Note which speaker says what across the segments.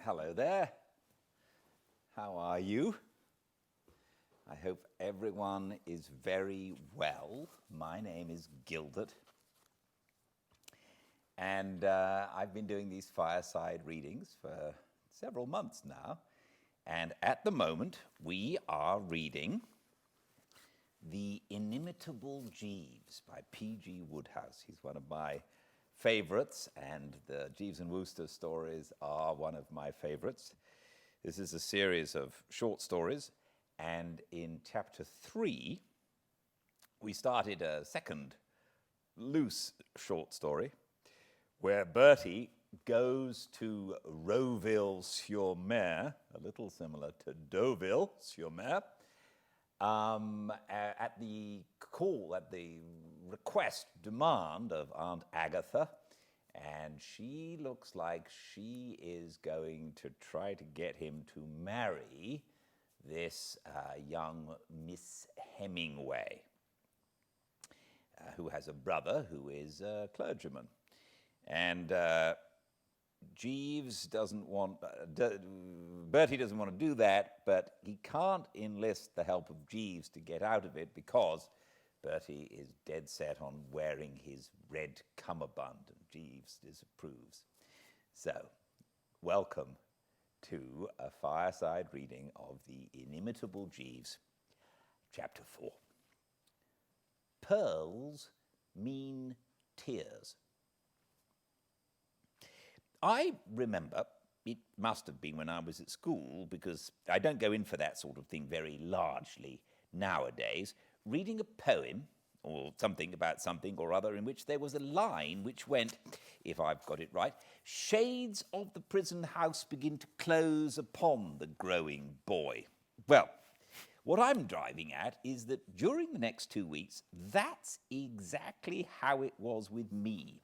Speaker 1: Hello there. How are you? I hope everyone is very well. My name is Gildart, and I've been doing these fireside readings for several months now, and at the moment we are reading The Inimitable Jeeves by P.G. Wodehouse. He's one of my favorites, and the Jeeves and Wooster stories are one of my favorites. This is a series of short stories, and in chapter 3, we started a second loose short story where Bertie goes to Roville-sur-Mer, a little similar to Deauville-sur-Mer, at the request, demand of Aunt Agatha, and she looks like she is going to try to get him to marry this young Miss Hemingway, who has a brother who is a clergyman. And Jeeves doesn't want, Bertie doesn't want to do that, but he can't enlist the help of Jeeves to get out of it because Bertie is dead set on wearing his red cummerbund, and Jeeves disapproves. So, welcome to a fireside reading of The Inimitable Jeeves, Chapter 4. Pearls mean tears. I remember, it must have been when I was at school, because I don't go in for that sort of thing very largely nowadays, reading a poem or something about something or other in which there was a line which went, if I've got it right, "Shades of the prison house begin to close upon the growing boy." Well, what I'm driving at is that during the next 2 weeks, that's exactly how it was with me.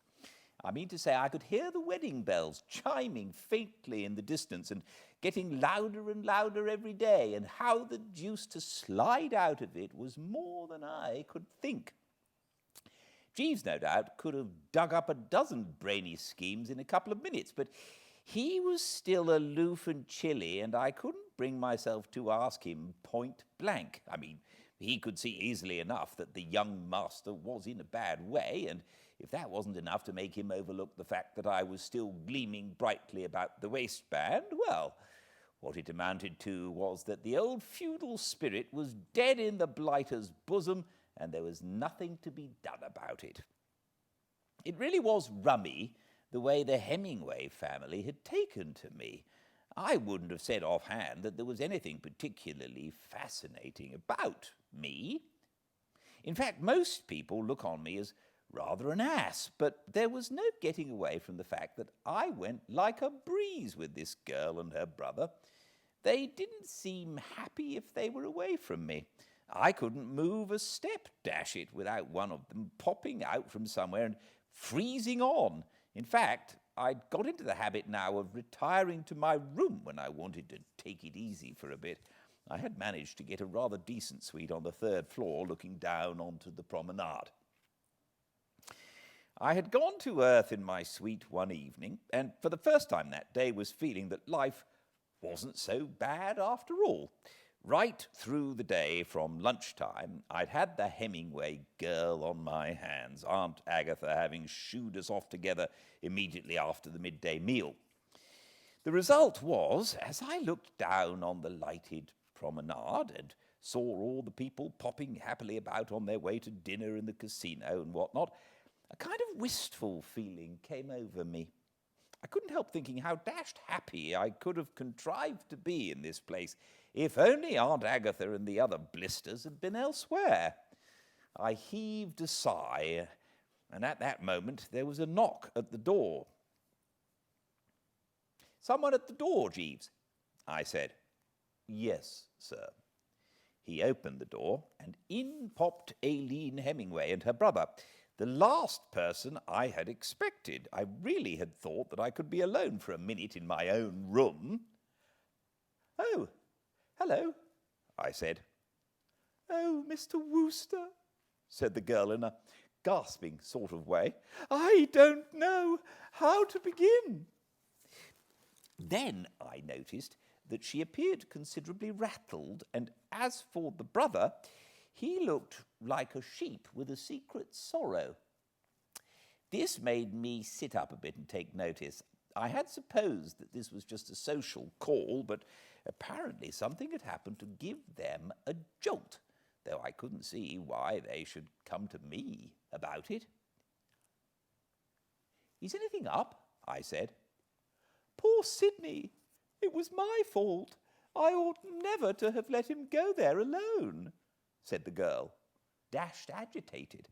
Speaker 1: I mean to say, I could hear the wedding bells chiming faintly in the distance and getting louder and louder every day, and how the deuce to slide out of it was more than I could think. Jeeves, no doubt, could have dug up a dozen brainy schemes in a couple of minutes, but he was still aloof and chilly, and I couldn't bring myself to ask him point blank. I mean, he could see easily enough that the young master was in a bad way, and if that wasn't enough to make him overlook the fact that I was still gleaming brightly about the waistband, well, what it amounted to was that the old feudal spirit was dead in the blighter's bosom, and there was nothing to be done about it. It really was rummy the way the Hemingway family had taken to me. I wouldn't have said offhand that there was anything particularly fascinating about me. In fact, most people look on me as rather an ass, but there was no getting away from the fact that I went like a breeze with this girl and her brother. They didn't seem happy if they were away from me. I couldn't move a step, dash it, without one of them popping out from somewhere and freezing on. In fact, I'd got into the habit now of retiring to my room when I wanted to take it easy for a bit. I had managed to get a rather decent suite on the 3rd floor looking down onto the promenade. I had gone to earth in my suite one evening, and for the first time that day was feeling that life wasn't so bad after all. Right through the day from lunchtime, I'd had the Hemingway girl on my hands, Aunt Agatha having shooed us off together immediately after the midday meal. The result was, as I looked down on the lighted promenade and saw all the people popping happily about on their way to dinner in the casino and whatnot, a kind of wistful feeling came over me. I couldn't help thinking how dashed happy I could have contrived to be in this place if only Aunt Agatha and the other blisters had been elsewhere. I heaved a sigh, and at that moment there was a knock at the door. "Someone at the door, Jeeves?" I said. "Yes, sir." He opened the door, and in popped Aileen Hemingway and her brother. The last person I had expected. I really had thought that I could be alone for a minute in my own room. "Oh, hello," I said. "Oh, Mr. Wooster," said the girl in a gasping sort of way. "I don't know how to begin." Then I noticed that she appeared considerably rattled, and as for the brother, he looked like a sheep with a secret sorrow. This made me sit up a bit and take notice. I had supposed that this was just a social call, but apparently something had happened to give them a jolt, though I couldn't see why they should come to me about it. "Is anything up?" I said. "Poor Sidney! It was my fault. I ought never to have let him go there alone," said the girl, dashed agitated.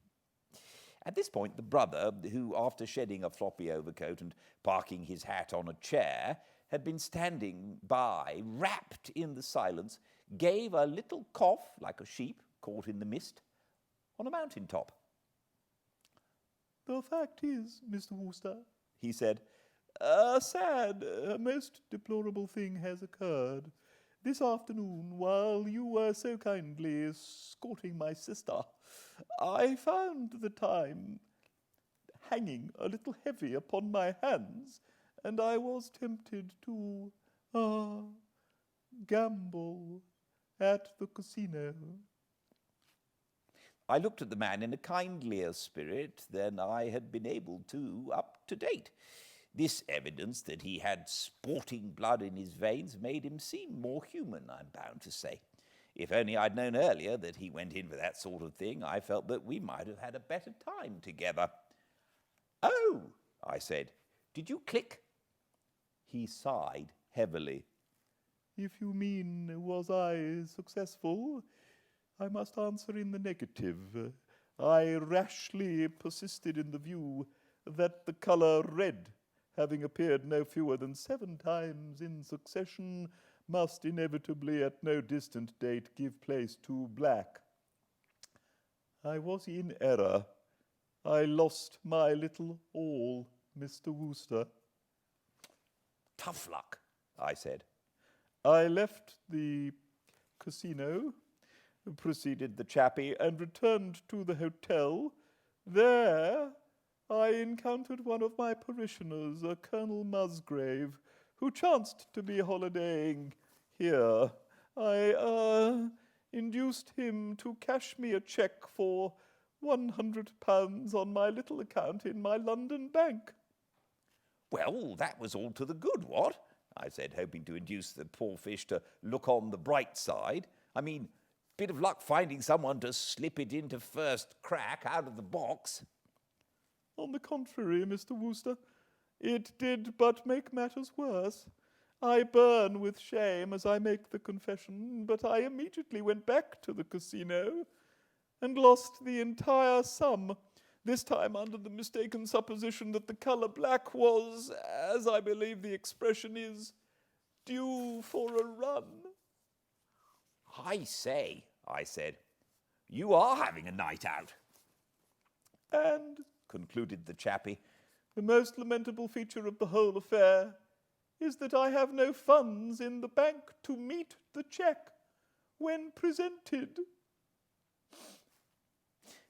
Speaker 1: At this point, the brother, who, after shedding a floppy overcoat and parking his hat on a chair, had been standing by, wrapped in the silence, gave a little cough like a sheep caught in the mist on a mountain top. "The fact is, Mr. Wooster," he said, "a sad, a most deplorable thing has occurred. This afternoon, while you were so kindly escorting my sister, I found the time hanging a little heavy upon my hands, and I was tempted to gamble at the casino." I looked at the man in a kindlier spirit than I had been able to up to date. This evidence that he had sporting blood in his veins made him seem more human, I'm bound to say. If only I'd known earlier that he went in for that sort of thing, I felt that we might have had a better time together. "Oh," I said, "did you click?" He sighed heavily. "If you mean, was I successful, I must answer in the negative. I rashly persisted in the view that the colour red, having appeared no fewer than 7 times in succession, must inevitably at no distant date give place to black. I was in error. I lost my little all, Mr. Wooster." "Tough luck," I said. "I left the casino," proceeded the chappie, "and returned to the hotel. There I encountered one of my parishioners, a Colonel Musgrave, who chanced to be holidaying here. I induced him to cash me a cheque for £100 on my little account in my London bank." "Well, that was all to the good, what?" I said, hoping to induce the poor fish to look on the bright side. "I mean, bit of luck finding someone to slip it into first crack out of the box." "On the contrary, Mr. Wooster, it did but make matters worse. I burn with shame as I make the confession, but I immediately went back to the casino and lost the entire sum, this time under the mistaken supposition that the colour black was, as I believe the expression is, due for a run." "I say," I said, "you are having a night out." "And," concluded the chappie, "the most lamentable feature of the whole affair is that I have no funds in the bank to meet the cheque when presented."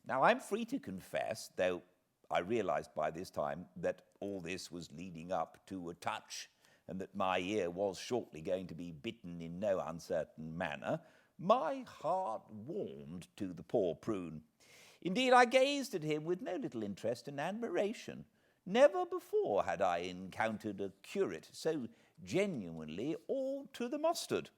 Speaker 1: Now, I'm free to confess, though I realised by this time that all this was leading up to a touch, and that my ear was shortly going to be bitten in no uncertain manner, my heart warmed to the poor prune. Indeed, I gazed at him with no little interest and admiration. Never before had I encountered a curate so genuinely all to the mustard.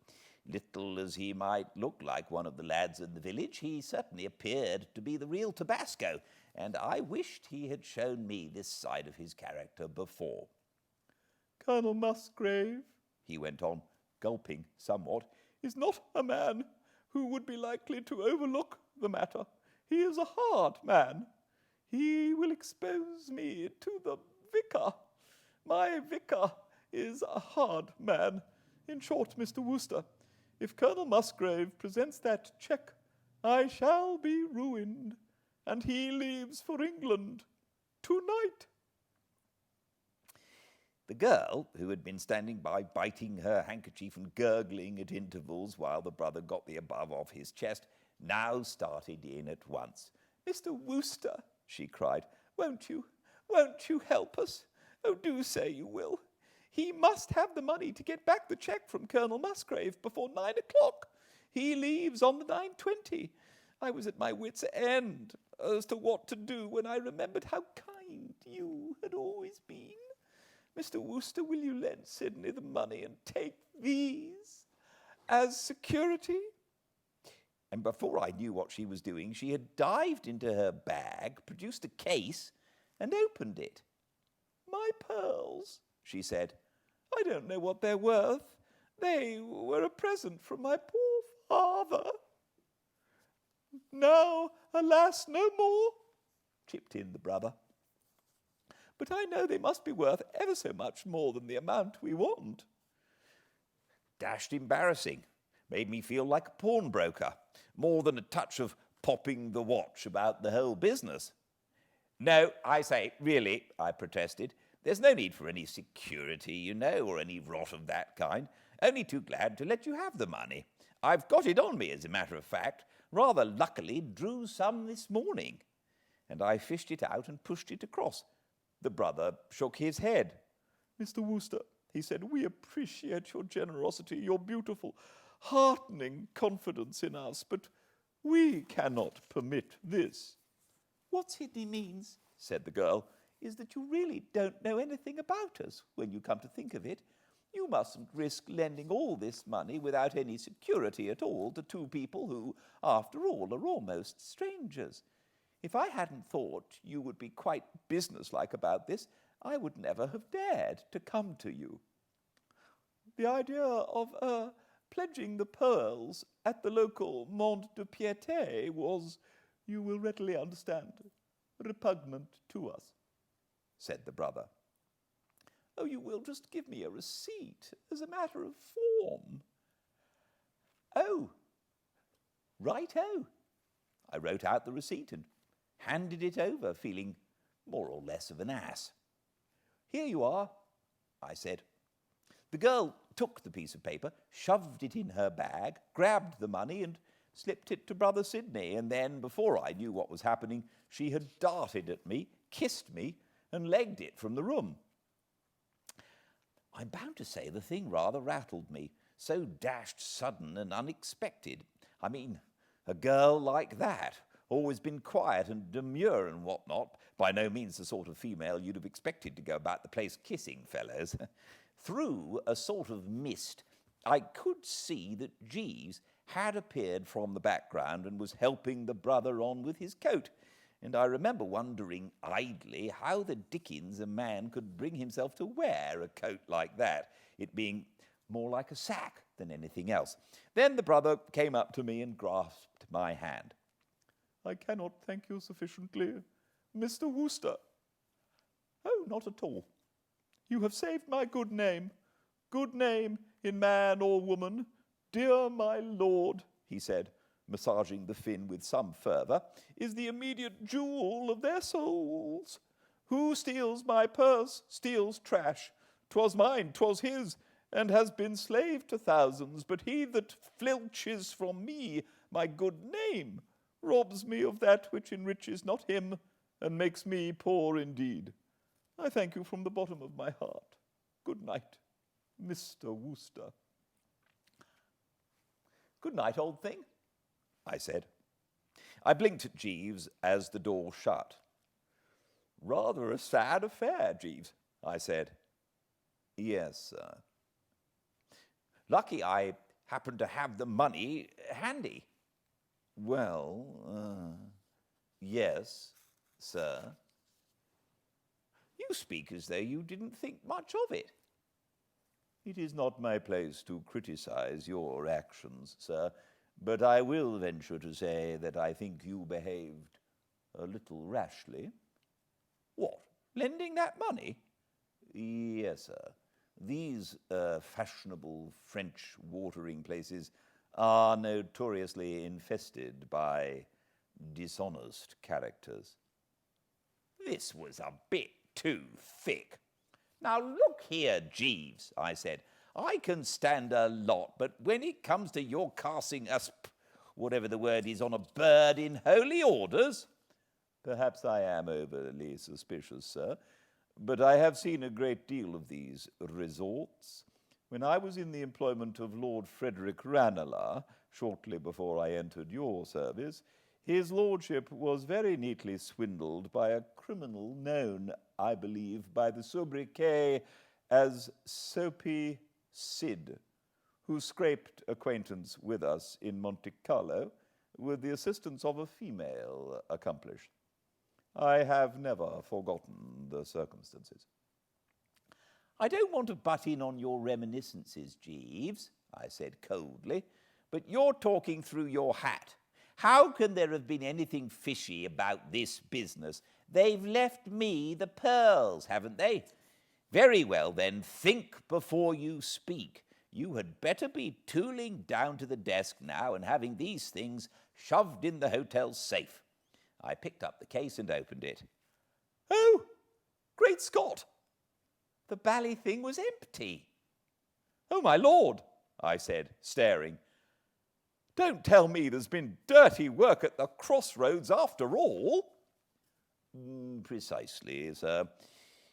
Speaker 1: Little as he might look like one of the lads in the village, he certainly appeared to be the real Tabasco, and I wished he had shown me this side of his character before. "Colonel Musgrave," he went on, gulping somewhat, "is not a man who would be likely to overlook the matter. He is a hard man. He will expose me to the vicar. My vicar is a hard man. In short, Mr. Wooster, if Colonel Musgrave presents that cheque, I shall be ruined, and he leaves for England tonight." The girl, who had been standing by biting her handkerchief and gurgling at intervals while the brother got the above off his chest, now started in at once. "Mr. Wooster," she cried, won't you help us? Oh, do say you will.
Speaker 2: He must have the money to get back the cheque from Colonel Musgrave before 9 o'clock. He leaves on the 9:20. I was at my wits' end as to what to do when I remembered how kind you had always been. Mr. Wooster, will you lend Sidney the money and take these as security?"
Speaker 1: And before I knew what she was doing, she had dived into her bag, produced a case, and opened it.
Speaker 2: "My pearls," she said. "I don't know what they're worth. They were a present from my poor father." "Now, alas, no more," chipped in the brother. "But I know they must be worth ever so much more than the amount we want."
Speaker 1: Dashed embarrassing. Made me feel like a pawnbroker, more than a touch of popping the watch about the whole business. "No, I say, really," I protested. "There's no need for any security, you know, or any rot of that kind. Only too glad to let you have the money. I've got it on me, as a matter of fact. Rather luckily drew some this morning." And I fished it out and pushed it across. The brother shook his head.
Speaker 2: "Mr. Wooster," he said, "we appreciate your generosity, your beautiful, heartening confidence in us, but we cannot permit this." "What Sidney means," said the girl, "is that you really don't know anything about us, when you come to think of it. You mustn't risk lending all this money without any security at all to two people who, after all, are almost strangers. If I hadn't thought you would be quite businesslike about this, I would never have dared to come to you." "The idea of pledging the pearls at the local Mont de Piété was, you will readily understand, repugnant to us," said the brother. "Oh, you will just give me a receipt as a matter of form."
Speaker 1: "Oh, right-o." I wrote out the receipt and handed it over, feeling more or less of an ass. "Here you are," I said. The girl took the piece of paper, shoved it in her bag, grabbed the money and slipped it to Brother Sidney, and then, before I knew what was happening, she had darted at me, kissed me, and legged it from the room. I'm bound to say the thing rather rattled me, so dashed sudden and unexpected. I mean, a girl like that, always been quiet and demure and whatnot, by no means the sort of female you'd have expected to go about the place kissing fellows. Through a sort of mist, I could see that Jeeves had appeared from the background and was helping the brother on with his coat, and I remember wondering idly how the dickens a man could bring himself to wear a coat like that, it being more like a sack than anything else. Then the brother came up to me and grasped my hand.
Speaker 2: "I cannot thank you sufficiently, Mr. Wooster." "Oh, not at all. You have saved my good name in man or woman. Dear my lord," he said, massaging the fin with some fervour, "is the immediate jewel of their souls. Who steals my purse steals trash. 'Twas mine, 'twas his, and has been slave to thousands, but he that filches from me my good name robs me of that which enriches not him, and makes me poor indeed. I thank you from the bottom of my heart. Good night, Mr. Wooster."
Speaker 1: "Good night, old thing," I said. I blinked at Jeeves as the door shut. "Rather a sad affair, Jeeves," I said. "Yes, sir." "Lucky I happened to have the money handy." "Well, yes, sir." "You speak as though you didn't think much of it." "It is not my place to criticize your actions, sir, but I will venture to say that I think you behaved a little rashly." "What, lending that money?" "Yes, sir. These fashionable French watering places are notoriously infested by dishonest characters." This was a bit too thick. "Now look here, Jeeves," I said. "I can stand a lot, but when it comes to your casting whatever the word is, on a bird in holy orders..." "Perhaps I am overly suspicious, sir.
Speaker 2: but I have seen a great deal of these resorts. When I was in the employment of Lord Frederick Ranelagh, shortly before I entered your service, his lordship was very neatly swindled by a criminal known, I believe, by the sobriquet as Soapy Sid, who scraped acquaintance with us in Monte Carlo with the assistance of a female accomplice. I have never forgotten the circumstances.
Speaker 1: I don't want to butt in on your reminiscences, Jeeves, I said coldly, but you're talking through your hat. How can there have been anything fishy about this business? They've left me the pearls, haven't they? Very well, then, think before you speak. You had better be tooling down to the desk now and having these things shoved in the hotel safe. I picked up the case and opened it.
Speaker 2: Oh, great Scott!
Speaker 1: The bally thing was empty.
Speaker 2: Oh, my lord, I said, staring. Don't tell me there's been dirty work at the crossroads after all.
Speaker 1: Precisely, sir.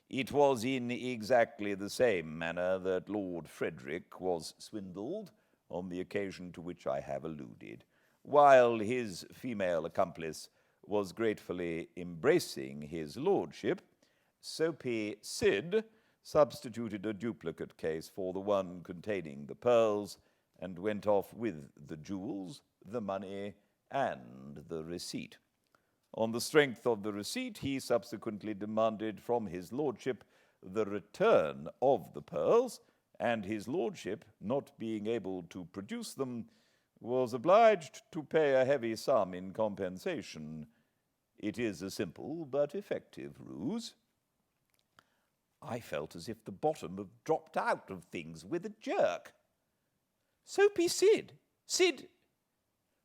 Speaker 1: It was in exactly the same manner that Lord Frederick was swindled on the occasion to which I have alluded, while his female accomplice was gratefully embracing his lordship. Soapy Sid substituted a duplicate case for the one containing the pearls and went off with the jewels, the money, and the receipt. On the strength of the receipt, he subsequently demanded from his lordship the return of the pearls, and his lordship, not being able to produce them, was obliged to pay a heavy sum in compensation. It is a simple but effective ruse. I felt as if the bottom had dropped out of things with a jerk. Soapy Sid?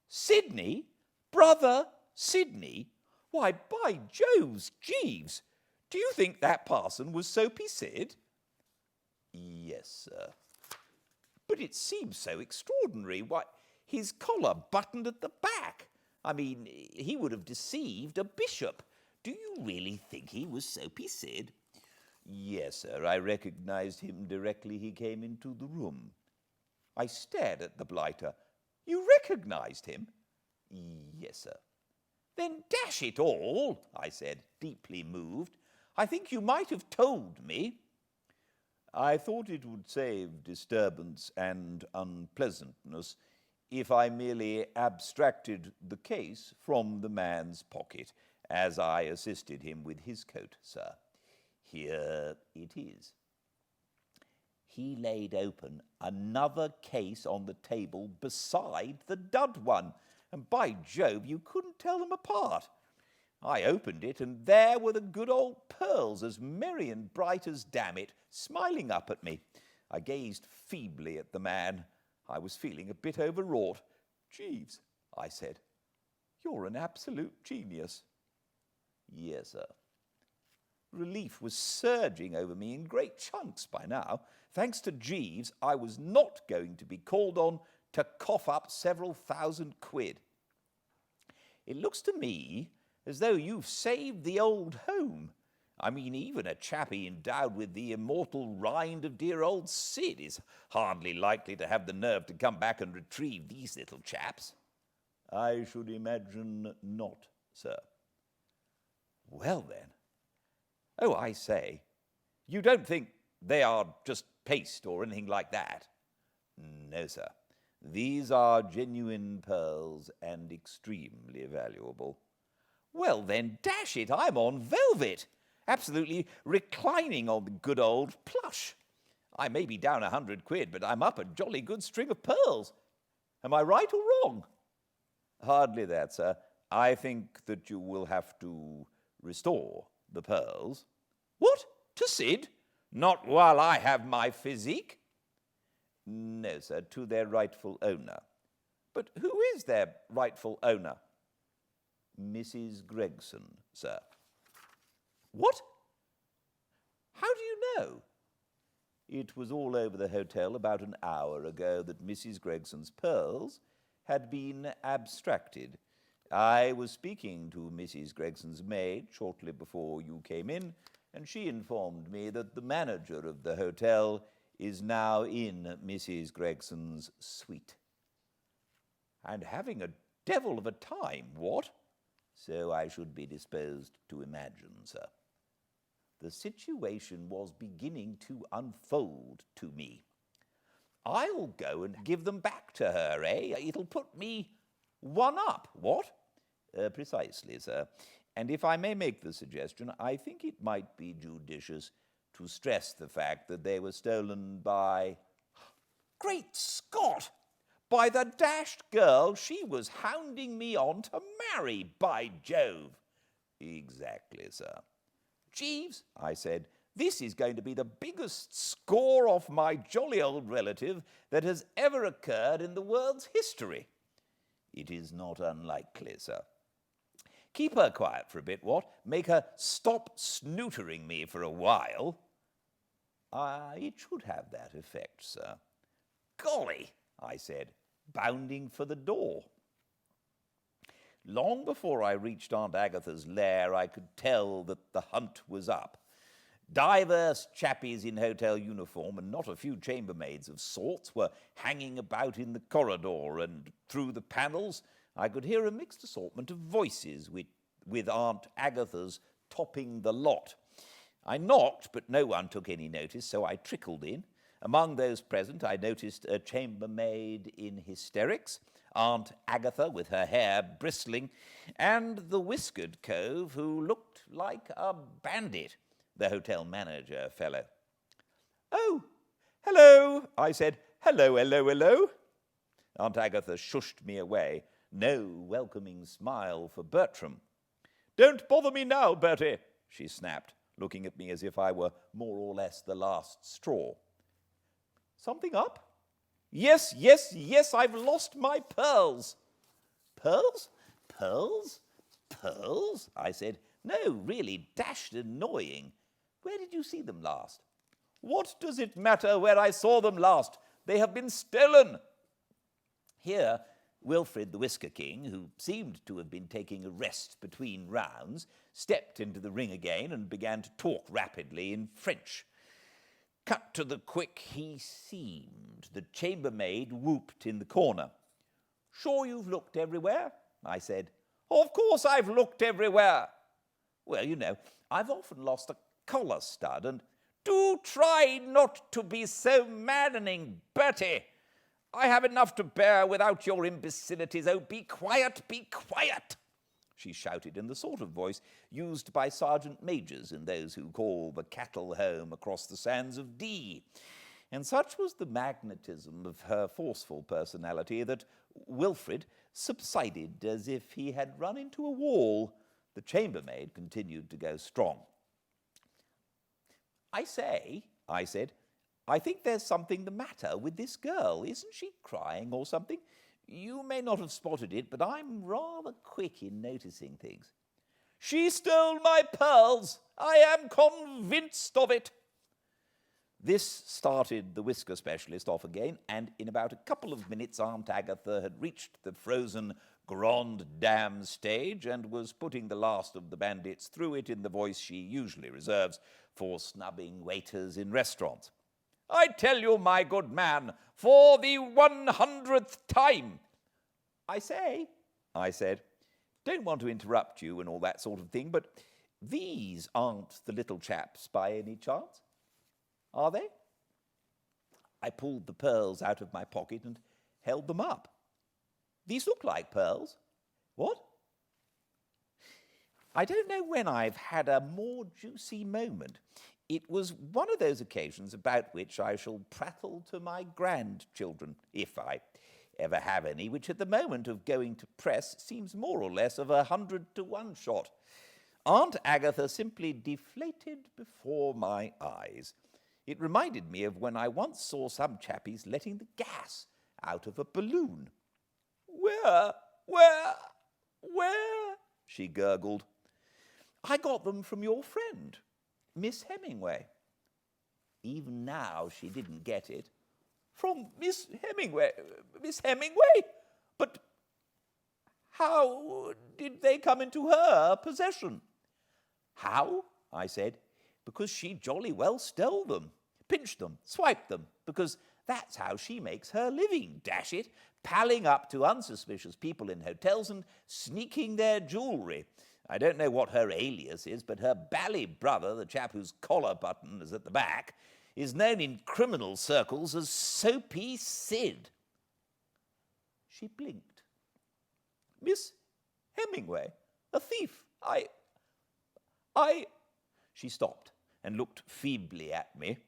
Speaker 1: Sidney? Brother Sidney? Why, by Jove's Jeeves, do you think that parson was Soapy Sid? Yes, sir. But it seems so extraordinary. Why, his collar buttoned at the back. I mean, he would have deceived a bishop. Do you really think he was Soapy Sid? Yes, sir. I recognized him directly he came into the room. I stared at the blighter. You recognized him? Yes, sir. Then dash it all, I said, deeply moved. I think you might have told me. I thought it would save disturbance and unpleasantness if I merely abstracted the case from the man's pocket as I assisted him with his coat, sir. Here it is. He laid open another case on the table beside the dud one, and by Jove, you couldn't tell them apart. I opened it, and there were the good old pearls, as merry and bright as damn it, smiling up at me. I gazed feebly at the man. I was feeling a bit overwrought. Jeeves, I said, you're an absolute genius. Yes, sir. Relief was surging over me in great chunks by now. Thanks to Jeeves, I was not going to be called on to cough up several £1,000. It looks to me as though you've saved the old home. I mean, even a chappie endowed with the immortal rind of dear old Sid is hardly likely to have the nerve to come back and retrieve these little chaps. I should imagine not, sir. Well, then. Oh, I say, you don't think they are just paste or anything like that? No, sir. These are genuine pearls and extremely valuable. Well, then, dash it, I'm on velvet. Absolutely reclining on the good old plush. I may be down £100, but I'm up a jolly good string of pearls. Am I right or wrong? Hardly that, sir. I think that you will have to restore the pearls. What? To Sid? Not while I have my physique? No, sir, to their rightful owner. But who is their rightful owner? Mrs. Gregson, sir. What? How do you know? It was all over the hotel about an hour ago that Mrs. Gregson's pearls had been abstracted. I was speaking to Mrs. Gregson's maid shortly before you came in, and she informed me that the manager of the hotel is now in Mrs. Gregson's suite. And having a devil of a time, what? So I should be disposed to imagine, sir. The situation was beginning to unfold to me. I'll go and give them back to her, eh? It'll put me one up, what? Precisely, sir. And if I may make the suggestion, I think it might be judicious to stress the fact that they were stolen by... Great Scott! By the dashed girl she was hounding me on to marry, by Jove! Exactly, sir. Jeeves, I said, this is going to be the biggest score off my jolly old relative that has ever occurred in the world's history. It is not unlikely, sir. Keep her quiet for a bit, what? Make her stop snootering me for a while. It should have that effect, sir. Golly, I said, bounding for the door. Long before I reached Aunt Agatha's lair, I could tell that the hunt was up. Divers chappies in hotel uniform and not a few chambermaids of sorts were hanging about in the corridor, and through the panels I could hear a mixed assortment of voices with Aunt Agatha's topping the lot. I knocked, but no one took any notice, so I trickled in. Among those present, I noticed a chambermaid in hysterics, Aunt Agatha with her hair bristling, and the whiskered cove who looked like a bandit, the hotel manager fellow. "Oh, hello," I said. "Hello, hello, hello." Aunt Agatha shushed me away. No welcoming smile for Bertram. "Don't bother me now, Bertie," she snapped, looking at me as if I were more or less the last straw. "Something up?" Yes, I've lost my pearls." "Pearls? Pearls? Pearls?" I said. "No, really, dashed annoying. Where did you see them last?" "What does it matter where I saw them last? They have been stolen." Here, Wilfrid the Whisker King, who seemed to have been taking a rest between rounds, stepped into the ring again and began to talk rapidly in French. Cut to the quick, he seemed. The chambermaid whooped in the corner. "Sure you've looked everywhere?" I said. "Of course I've looked everywhere." "Well, you know, I've often lost a collar stud, and..." "Do try not to be so maddening, Bertie. I have enough to bear without your imbecilities. Oh, be quiet, be quiet," she shouted in the sort of voice used by sergeant majors and those who call the cattle home across the sands of Dee. And such was the magnetism of her forceful personality that Wilfrid subsided as if he had run into a wall. The chambermaid continued to go strong. "I say," I said, "I think there's something the matter with this girl. Isn't she crying or something? You may not have spotted it, but I'm rather quick in noticing things." "She stole my pearls. I am convinced of it." This started the whisker specialist off again, and in about a couple of minutes Aunt Agatha had reached the frozen Grande Dame stage and was putting the last of the bandits through it in the voice she usually reserves for snubbing waiters in restaurants. "I tell you, my good man, for the 100th time." I said, "don't want to interrupt you and all that sort of thing, but these aren't the little chaps by any chance, are they?" I pulled the pearls out of my pocket and held them up. "These look like pearls." "What?" I don't know when I've had a more juicy moment. It was one of those occasions about which I shall prattle to my grandchildren, if I ever have any, which at the moment of going to press seems more or less of 100-to-1 shot. Aunt Agatha simply deflated before my eyes. It reminded me of when I once saw some chappies letting the gas out of a balloon. Where, she gurgled. "I got them from your friend, Miss Hemingway." Even now she didn't get it. "From Miss Hemingway? Miss Hemingway? But how did they come into her possession?" "How?" I said. because she jolly well stole them, pinched them, swiped them, because that's how she makes her living, dash it, palling up to unsuspicious people in hotels and sneaking their jewellery. I don't know what her alias is, but her bally brother, the chap whose collar button is at the back, is known in criminal circles as Soapy Sid. She blinked. Miss Hemingway, a thief. She stopped and looked feebly at me.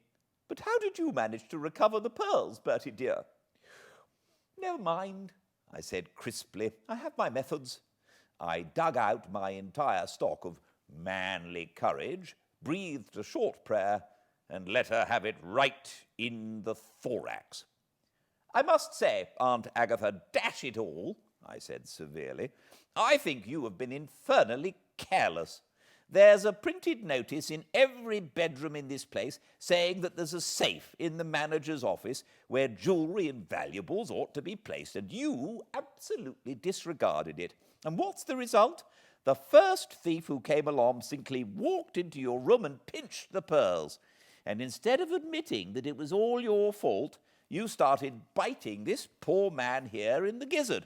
Speaker 1: But how did you manage to recover the pearls, Bertie dear? Never mind, I said crisply. I have my methods. I dug out my entire stock of manly courage, breathed a short prayer, and let her have it right in the thorax. I must say, Aunt Agatha, dash it all, I said severely, I think you have been infernally careless. There's a printed notice in every bedroom in this place saying that there's a safe in the manager's office where jewellery and valuables ought to be placed, and you absolutely disregarded it. And what's the result? The first thief who came along simply walked into your room and pinched the pearls. And instead of admitting that it was all your fault, you started biting this poor man here in the gizzard.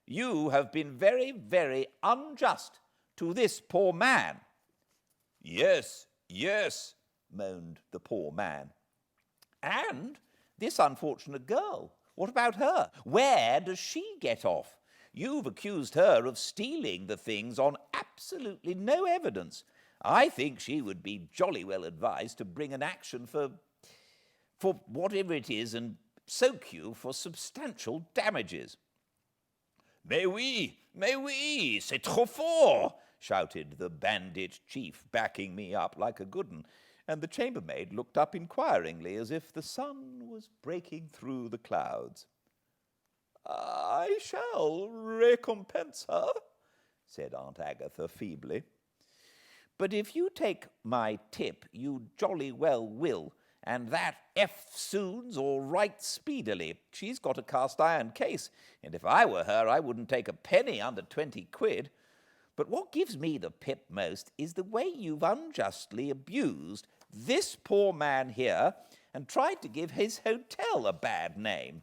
Speaker 1: You have been very, very unjust to this poor man. Yes, yes, moaned the poor man. And this unfortunate girl, what about her? Where does she get off? You've accused her of stealing the things on absolutely no evidence. I think she would be jolly well advised to bring an action for whatever it is and soak you for substantial damages. Mais oui, c'est trop fort, shouted the bandit chief, backing me up like a good 'un, and the chambermaid looked up inquiringly as if the sun was breaking through the clouds. I shall recompense her, said Aunt Agatha feebly. But if you take my tip, you jolly well will, and that eftsoons or right speedily. She's got a cast-iron case, and if I were her, I wouldn't take a penny under 20 quid. But what gives me the pip most is the way you've unjustly abused this poor man here and tried to give his hotel a bad name.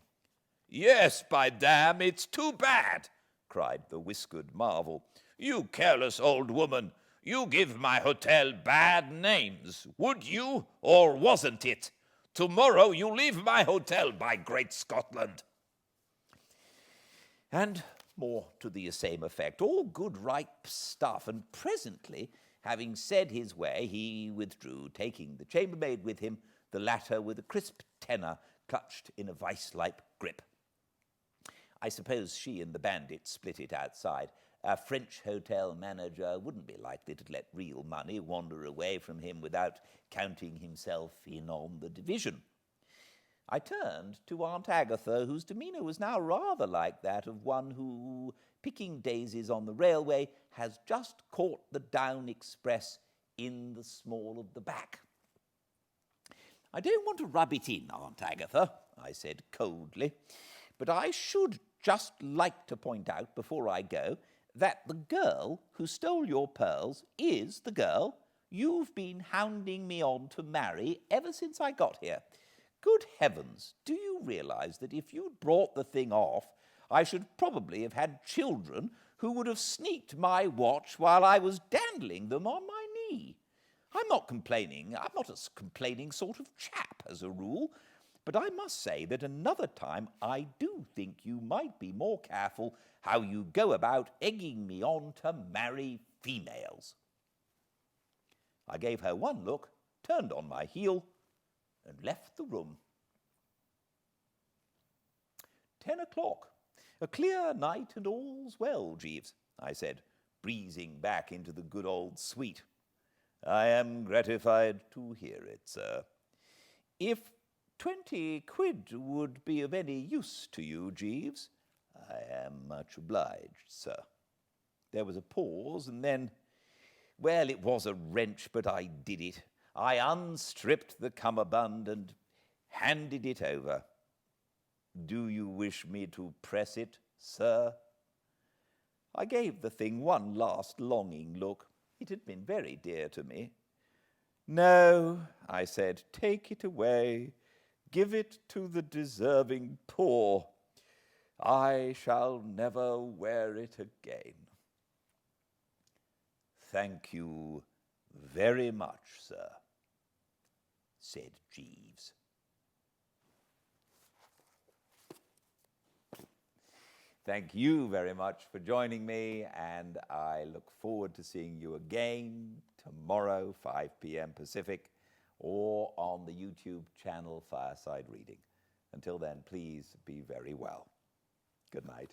Speaker 1: Yes, by damn, it's too bad, cried the whiskered marvel. You careless old woman, you give my hotel bad names, would you, or wasn't it? Tomorrow you leave my hotel, by great Scotland. And more to the same effect, all good ripe stuff, and presently, having said his way, he withdrew, taking the chambermaid with him, the latter with a crisp tenor clutched in a vice-like grip. I suppose she and the bandit split it outside. A French hotel manager wouldn't be likely to let real money wander away from him without counting himself in on the division. I turned to Aunt Agatha, whose demeanour was now rather like that of one who, picking daisies on the railway, has just caught the down express in the small of the back. I don't want to rub it in, Aunt Agatha, I said coldly, but I should just like to point out before I go that the girl who stole your pearls is the girl you've been hounding me on to marry ever since I got here. Good heavens, do you realise that if you'd brought the thing off, I should probably have had children who would have sneaked my watch while I was dandling them on my knee? I'm not complaining. I'm not a complaining sort of chap, as a rule. But I must say that another time I do think you might be more careful how you go about egging me on to marry females. I gave her one look, turned on my heel, and left the room. 10 o'clock. A clear night and all's well, Jeeves, I said, breezing back into the good old suite. I am gratified to hear it, sir. If 20 quid would be of any use to you, Jeeves, I am much obliged, sir. There was a pause, and then, well, it was a wrench, but I did it. I unstripped the cummerbund and handed it over. Do you wish me to press it, sir? I gave the thing one last longing look. It had been very dear to me.
Speaker 2: No, I said, take it away. Give it to the deserving poor. I shall never wear it again.
Speaker 1: Thank you very much, sir, said Jeeves. Thank you very much for joining me, and I look forward to seeing you again tomorrow, 5 p.m. Pacific, or on the YouTube channel Fireside Reading. Until then, please be very well. Good night.